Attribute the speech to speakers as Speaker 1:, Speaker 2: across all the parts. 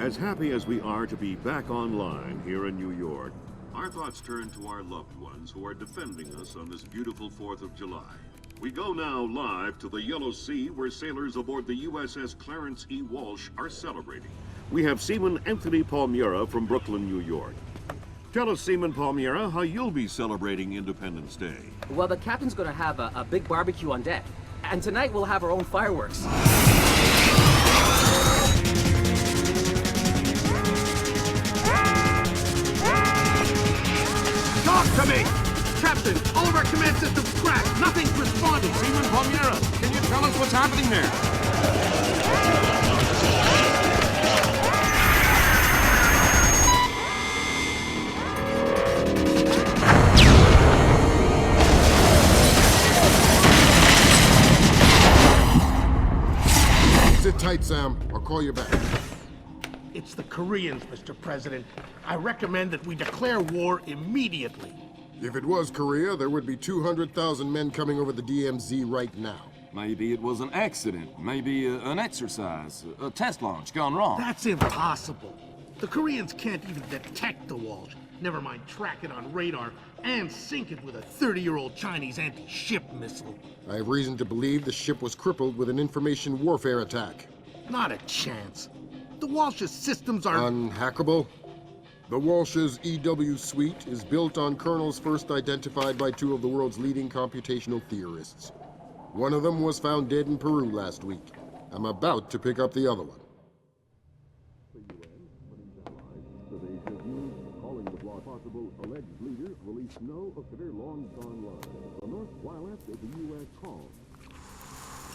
Speaker 1: As happy as we are to be back online here in New York, our thoughts turn to our loved ones who are defending us on this beautiful 4th of July. We go now live to the Yellow Sea, where sailors aboard the USS Clarence E. Walsh are celebrating. We have Seaman Anthony Palmiera from Brooklyn, New York. Tell us, Seaman Palmiera, how you'll be celebrating Independence Day.
Speaker 2: Well, the captain's gonna have a big barbecue on deck. And tonight we'll have our own fireworks.
Speaker 3: Talk to me! Captain, all of our command systems crashed. Nothing's responding.
Speaker 4: Seaman Palmiera, can you tell us what's happening there?
Speaker 5: Sit tight, Sam. I'll call you back.
Speaker 3: It's the Koreans, Mr. President. I recommend that we declare war immediately.
Speaker 5: If it was Korea, there would be 200,000 men coming over the DMZ right now.
Speaker 4: Maybe it was an accident. Maybe an exercise. A test launch gone wrong.
Speaker 3: That's impossible. The Koreans can't even detect the Walsh. Never mind track it on radar and sink it with a 30-year-old Chinese anti-ship missile.
Speaker 5: I have reason to believe the ship was crippled with an information warfare attack.
Speaker 3: Not a chance. The Walsh's systems are...
Speaker 5: Unhackable? The Walsh's EW suite is built on kernels first identified by two of the world's leading computational theorists. One of them was found dead in Peru last week. I'm about to pick up the other one.
Speaker 1: Possible alleged leaders release no of their long-gone lives. The North while after the U.S. calls.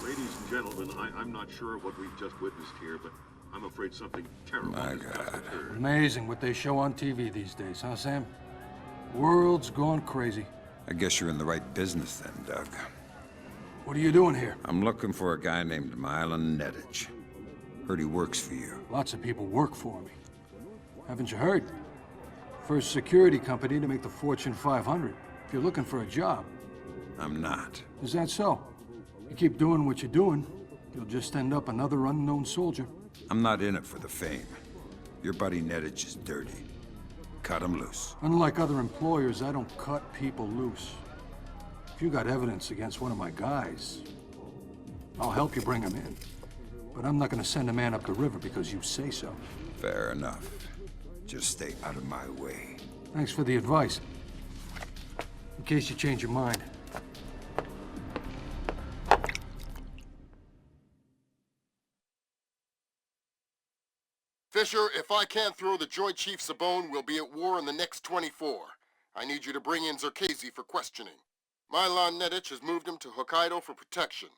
Speaker 1: Ladies and gentlemen, I'm not sure what we've just witnessed here, but I'm afraid something terrible has just occurred.
Speaker 6: Amazing what they show on TV these days, huh, Sam? World's gone crazy.
Speaker 7: I guess you're in the right business then, Doug.
Speaker 6: What are you doing here?
Speaker 7: I'm looking for a guy named Milan. Heard he works for you.
Speaker 6: Lots of people work for me. Haven't you heard? First security company to make the Fortune 500. If you're looking for a job.
Speaker 7: I'm not.
Speaker 6: Is that so? You keep doing what you're doing, you'll just end up another unknown soldier.
Speaker 7: I'm not in it for the fame. Your buddy Nedich is dirty. Cut him loose.
Speaker 6: Unlike other employers, I don't cut people loose. If you got evidence against one of my guys, I'll help you bring him in. But I'm not gonna send a man up the river because you say so.
Speaker 7: Fair enough. Just stay out of my way.
Speaker 6: Thanks for the advice. In case you change your mind.
Speaker 5: Fisher, if I can't throw the Joint Chiefs a bone, we'll be at war in the next 24. I need you to bring in Zerkezi for questioning. Milan Nedich has moved him to Hokkaido for protection.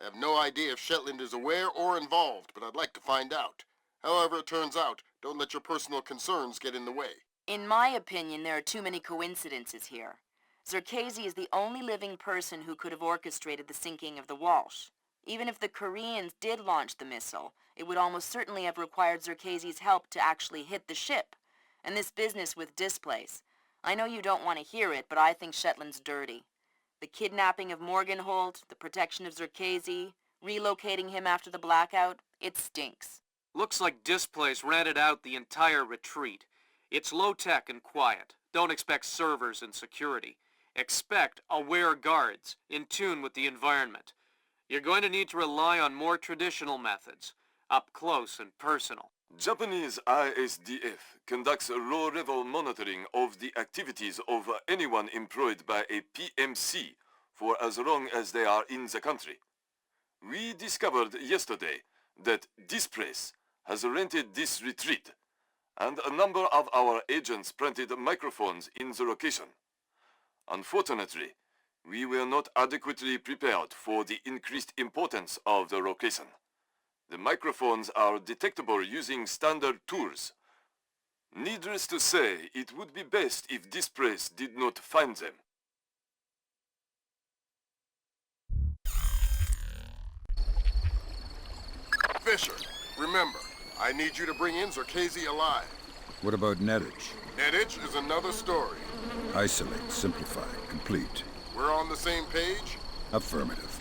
Speaker 5: I have no idea if Shetland is aware or involved, but I'd like to find out. However it turns out, don't let your personal concerns get in the way.
Speaker 8: In my opinion, there are too many coincidences here. Zerkezi is the only living person who could have orchestrated the sinking of the Walsh. Even if the Koreans did launch the missile, it would almost certainly have required Zerkezi's help to actually hit the ship. And this business with displays. I know you don't want to hear it, but I think Shetland's dirty. The kidnapping of Morgenhold, the protection of Zerkezi, relocating him after the blackout, it stinks.
Speaker 9: Looks like Displace rented out the entire retreat. It's low-tech and quiet. Don't expect servers and security. Expect aware guards, in tune with the environment. You're going to need to rely on more traditional methods, up close and personal.
Speaker 10: Japanese I-SDF conducts a low-level monitoring of the activities of anyone employed by a PMC for as long as they are in the country. We discovered yesterday that Displace has rented this retreat, and a number of our agents planted microphones in the location. Unfortunately, we were not adequately prepared for the increased importance of the location. The microphones are detectable using standard tools. Needless to say, it would be best if Displace did not find them.
Speaker 5: Fisher, remember, I need you to bring in Zerkezi alive.
Speaker 7: What about Nedich?
Speaker 5: Nedich is another story.
Speaker 7: Isolate, simplify, complete.
Speaker 5: We're on the same page?
Speaker 7: Affirmative.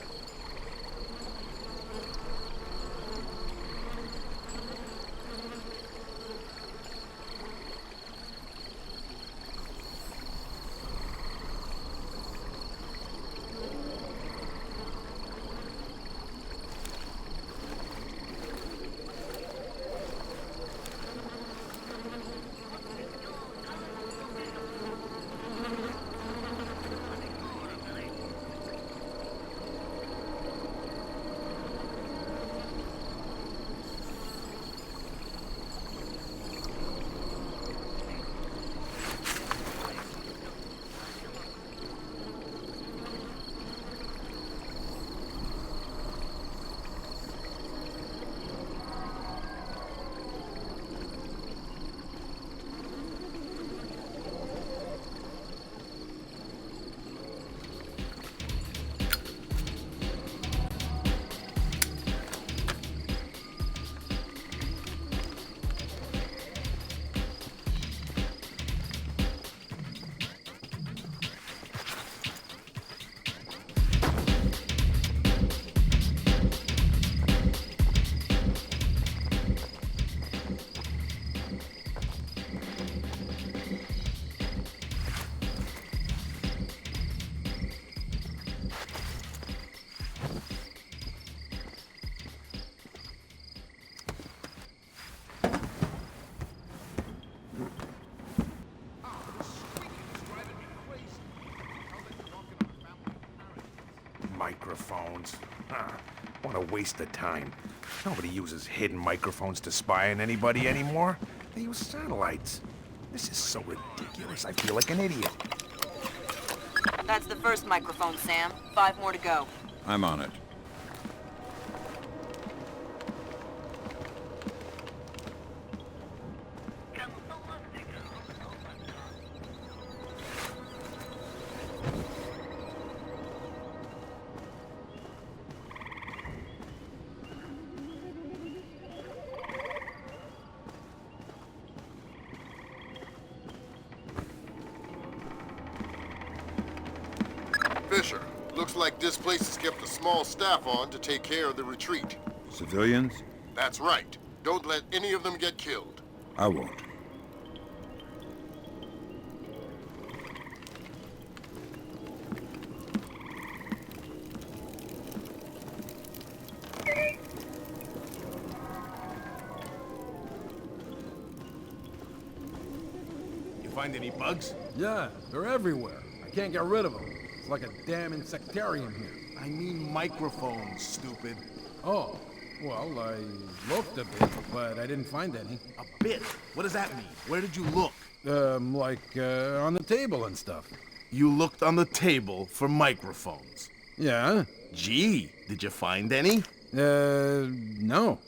Speaker 11: Microphones. What a waste of time. Nobody uses hidden microphones to spy on anybody anymore. They use satellites. This is so ridiculous. I feel like an idiot.
Speaker 8: That's the first microphone, Sam. 5 more to go.
Speaker 7: I'm on it.
Speaker 5: Fisher, looks like this place has kept a small staff on to take care of the retreat.
Speaker 7: Civilians?
Speaker 5: That's right. Don't let any of them get killed.
Speaker 7: I won't.
Speaker 11: You find any bugs?
Speaker 6: Yeah, they're everywhere. I can't get rid of them. It's like a damn insectarium here.
Speaker 11: I mean microphones, stupid.
Speaker 6: Oh, well, I looked a bit, but I didn't find any.
Speaker 11: A bit? What does that mean? Where did you look?
Speaker 6: On the table and stuff.
Speaker 11: You looked on the table for microphones.
Speaker 6: Yeah?
Speaker 11: Gee, did you find any?
Speaker 6: No.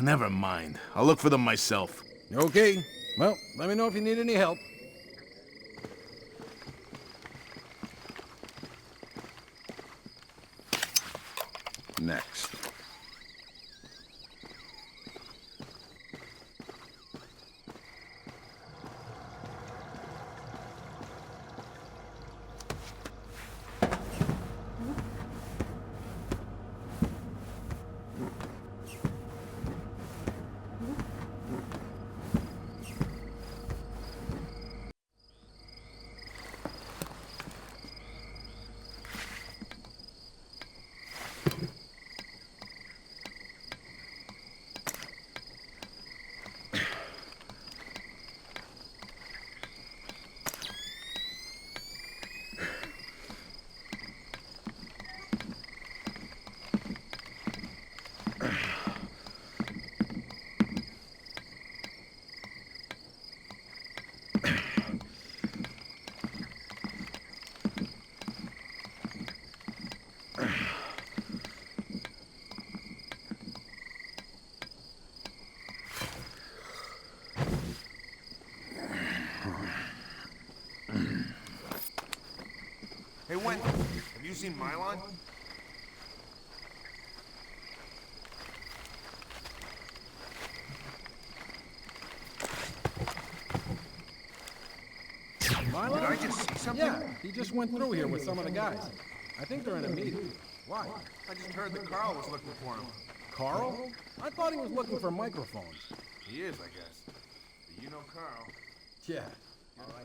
Speaker 11: Never mind. I'll look for them myself.
Speaker 6: Okay. Well, let me know if you need any help.
Speaker 7: Next.
Speaker 11: Hey, Wendy, have you seen Milan?
Speaker 6: Milan?
Speaker 11: Did I just see something?
Speaker 6: Yeah, he just went through here with some of the guys. I think they're in a meeting. Why?
Speaker 11: I just heard that Carl was looking for him.
Speaker 6: Carl? I thought he was looking for microphones.
Speaker 11: He is, I guess. But you know Carl.
Speaker 6: Yeah. All right.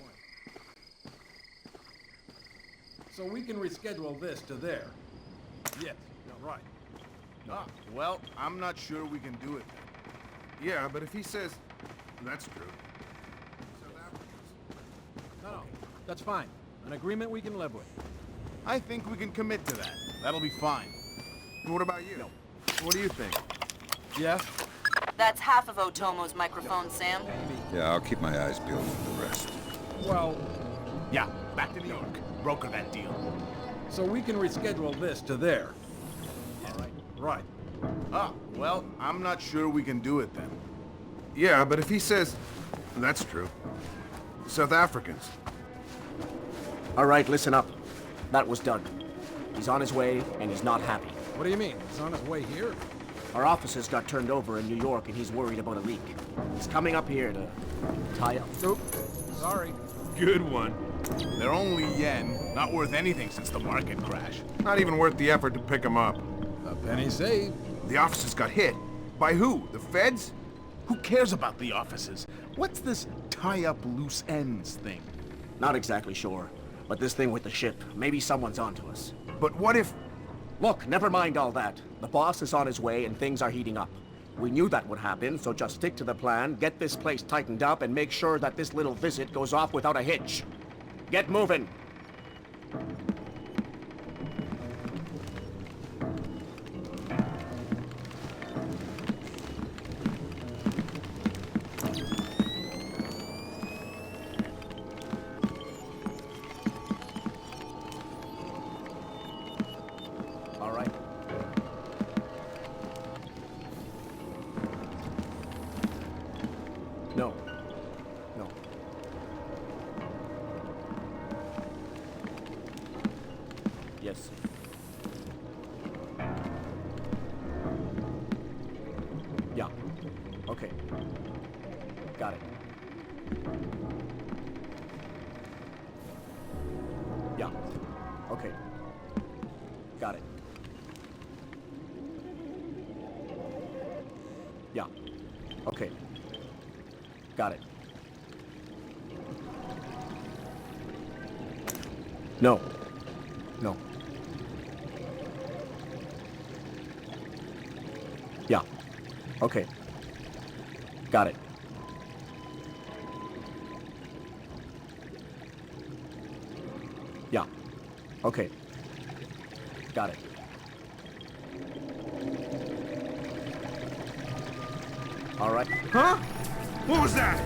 Speaker 6: So we can reschedule this to there. Yes, you're right.
Speaker 11: Ah, well, I'm not sure we can do it then. Yeah, but if he says that's true.
Speaker 6: No, that's fine. An agreement we can live with.
Speaker 11: I think we can commit to that. That'll be fine. And what about you? What do you think?
Speaker 6: Yes?
Speaker 8: That's half of Otomo's microphone, Sam.
Speaker 7: Yeah, I'll keep my eyes peeled for the rest.
Speaker 6: Well,
Speaker 11: Yeah, back to New York. Broker that deal.
Speaker 6: so we can reschedule this to there. All right. Right.
Speaker 11: Ah, well, I'm not sure we can do it then. Yeah, but if he says that's true. South Africans.
Speaker 2: All right, listen up. That was Doug. He's on his way, and he's not happy.
Speaker 6: What do you mean? He's on his way here?
Speaker 2: Our offices got turned over in New York, and he's worried about a leak. He's coming up here to tie up.
Speaker 6: Oop. Sorry.
Speaker 11: Good one. They're only yen. Not worth anything since the market crash. Not even worth the effort to pick them up.
Speaker 6: A penny saved.
Speaker 11: The offices got hit. By who? The feds? Who cares about the offices? What's this tie-up loose ends thing?
Speaker 2: Not exactly sure, but this thing with the ship, maybe someone's onto us.
Speaker 11: But what if...
Speaker 2: Look, never mind all that. The boss is on his way, and things are heating up. We knew that would happen, so just stick to the plan, get this place tightened up, and make sure that this little visit goes off without a hitch. Get moving! No. No. Yes. Yeah. Okay. Got it. Yeah. Okay. Got it. Yeah. Okay. Got it. No. No. Yeah. Okay. Got it. Yeah. Okay. Got it. All right.
Speaker 11: Huh? What was that?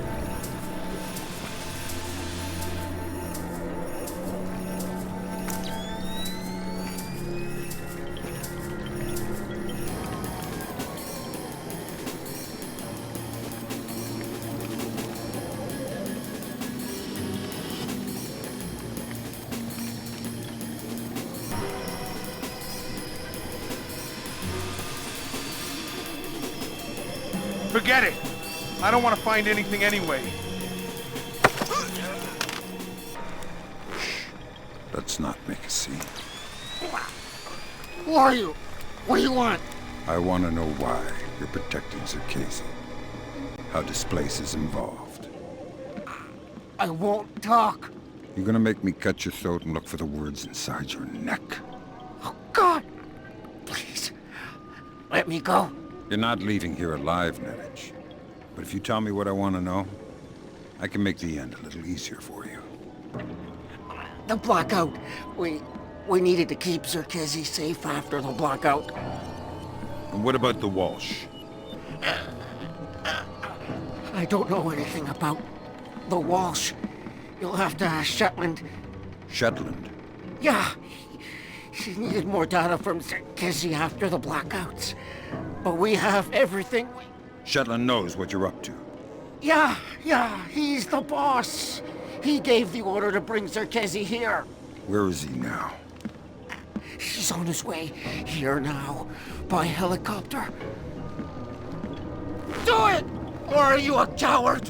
Speaker 11: Forget it! I don't want to find anything anyway.
Speaker 7: Let's not make a scene.
Speaker 3: Who are you? What do you want?
Speaker 7: I want to know why you're protecting Zerkezi. How this place is involved.
Speaker 3: I won't talk.
Speaker 7: You're gonna make me cut your throat and look for the words inside your neck.
Speaker 3: Oh, God! Please, let me go.
Speaker 7: You're not leaving here alive, Nedich. But if you tell me what I want to know, I can make the end a little easier for you.
Speaker 3: The blackout. We needed to keep Zerkezi safe after the blackout.
Speaker 7: And what about the Walsh?
Speaker 3: I don't know anything about the Walsh. You'll have to ask Shetland.
Speaker 7: Shetland?
Speaker 3: Yeah. She needed more data from Zerkezi after the blackouts. But we have everything.
Speaker 7: Shetland knows what you're up to.
Speaker 3: Yeah, he's the boss. He gave the order to bring Zerkezi here.
Speaker 7: Where is he now?
Speaker 3: He's on his way here now, by helicopter. Do it! Or are you a coward?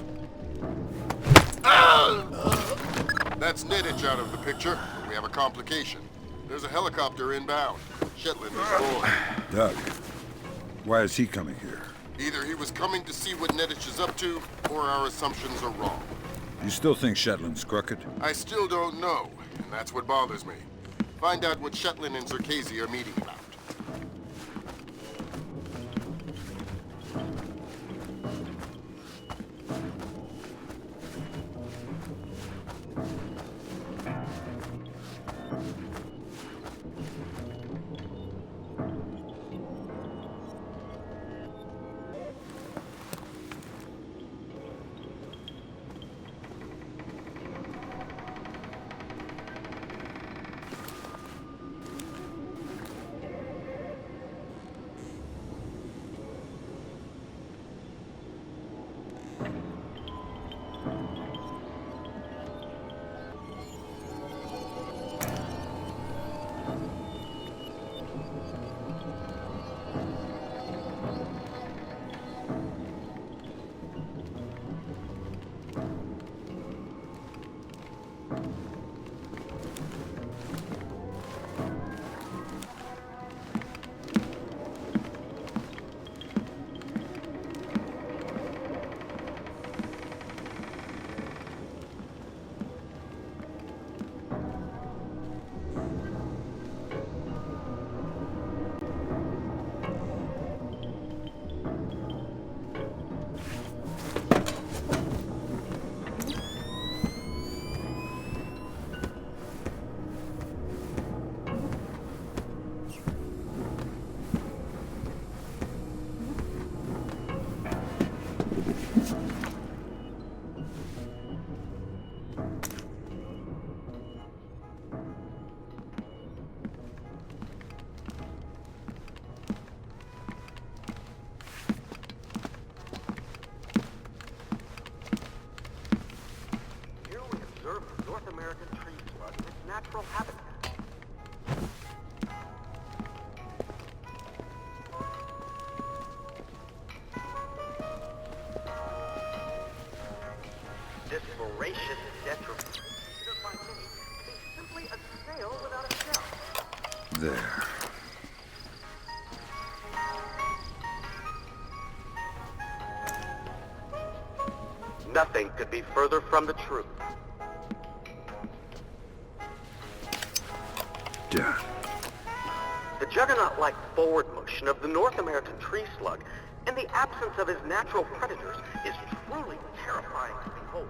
Speaker 5: That's Nedich out of the picture. We have a complication. There's a helicopter inbound. Shetland is aboard.
Speaker 7: Doug. Why is he coming here?
Speaker 5: Either he was coming to see what Nedich is up to, or our assumptions are wrong.
Speaker 7: You still think Shetland's crooked?
Speaker 5: I still don't know, and that's what bothers me. Find out what Shetland and Zerkezi are meeting about.
Speaker 12: voracious detriment, considered by many to be simply a snail without a shell.
Speaker 7: There.
Speaker 12: Nothing could be further from the truth.
Speaker 7: Done.
Speaker 12: The juggernaut-like forward motion of the North American tree slug, in the absence of his natural predators, is truly terrifying to behold.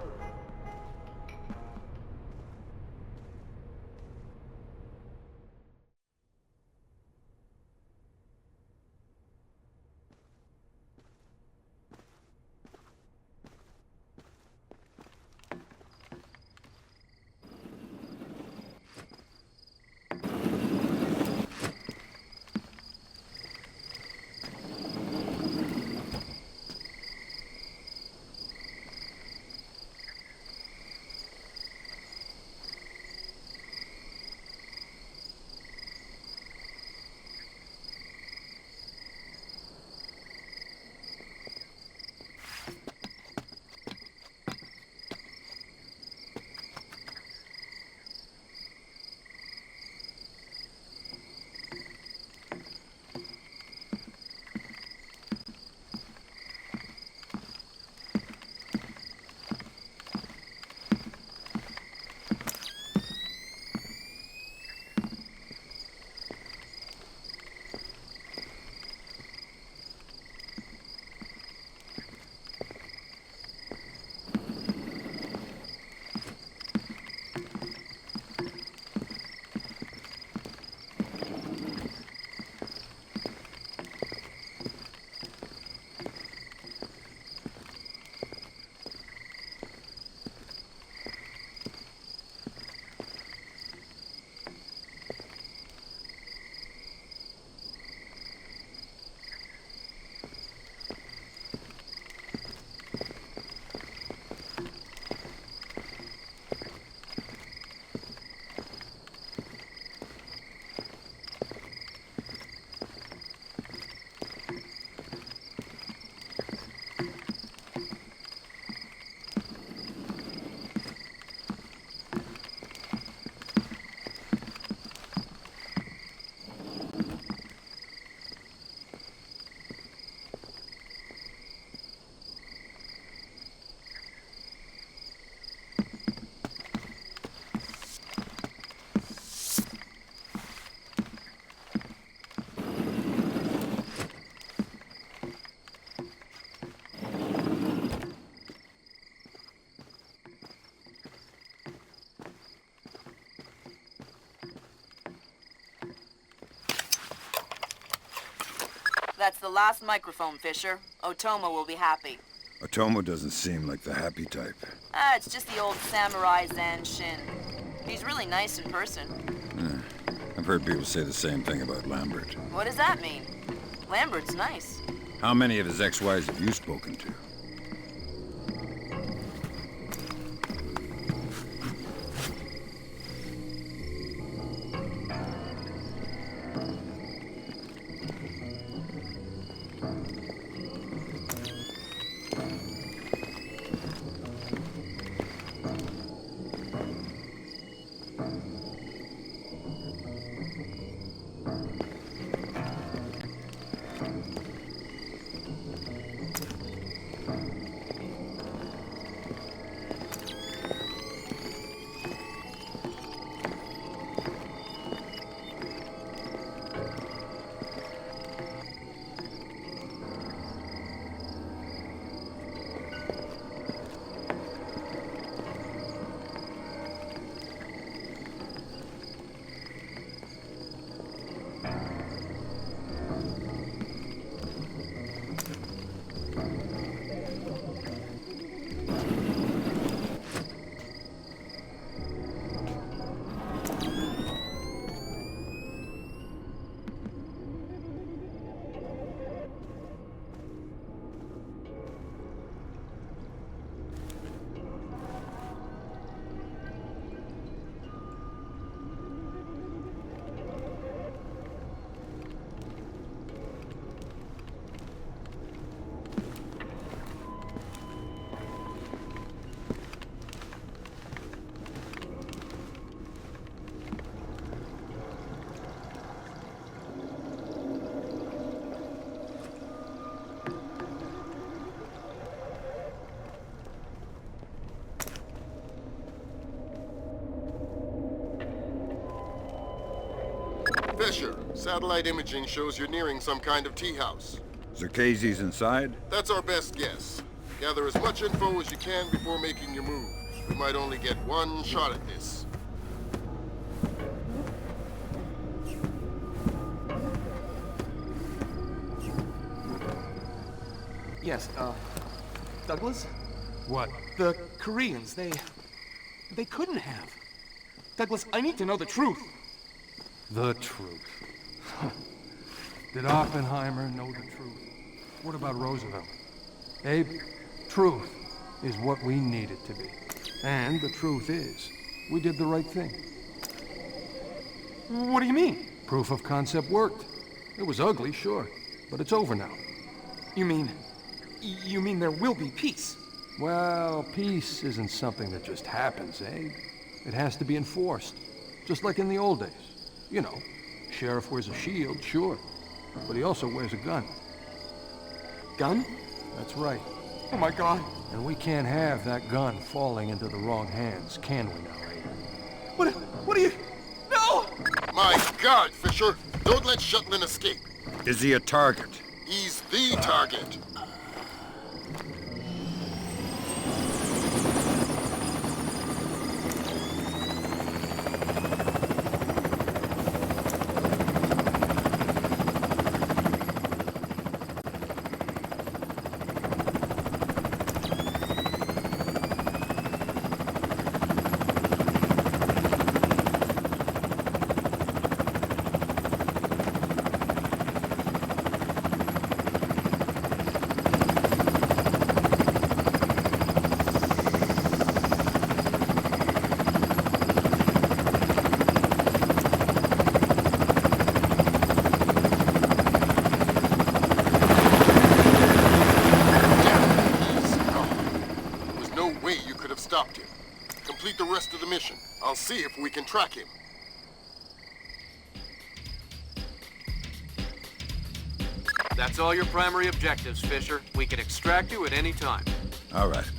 Speaker 8: That's the last microphone, Fisher. Otomo will be happy.
Speaker 7: Otomo doesn't seem like the happy type.
Speaker 8: Ah, it's just the old samurai Zanshin. He's really nice in person.
Speaker 7: I've heard people say the same thing about Lambert.
Speaker 8: What does that mean? Lambert's nice.
Speaker 7: How many of his ex-wives have you spoken to?
Speaker 5: Satellite imaging shows you're nearing some kind of tea house.
Speaker 7: Zerkezi's inside?
Speaker 5: That's our best guess. Gather as much info as you can before making your move. We might only get one shot at this.
Speaker 13: Yes, Douglas?
Speaker 6: What?
Speaker 13: The Koreans, they couldn't have. Douglas, I need to know the truth.
Speaker 6: The truth. Did Oppenheimer know the truth? What about Roosevelt? Abe, truth is what we need it to be. And the truth is, we did the right thing.
Speaker 13: What do you mean?
Speaker 6: Proof of concept worked. It was ugly, sure, but it's over now.
Speaker 13: You mean there will be peace?
Speaker 6: Well, peace isn't something that just happens, Abe. It has to be enforced, just like in the old days. You know, sheriff wears a shield, sure, but he also wears a gun.
Speaker 13: Gun?
Speaker 6: That's right.
Speaker 13: Oh my God.
Speaker 6: And we can't have that gun falling into the wrong hands, can we now, Abe?
Speaker 13: What are you... No!
Speaker 5: My God, Fisher! Don't let Shetland escape.
Speaker 7: Is he a target?
Speaker 5: He's the target. Stopped him. Complete the rest of the mission. I'll see if we can track him.
Speaker 9: That's all your primary objectives, Fisher. We can extract you at any time.
Speaker 7: All right.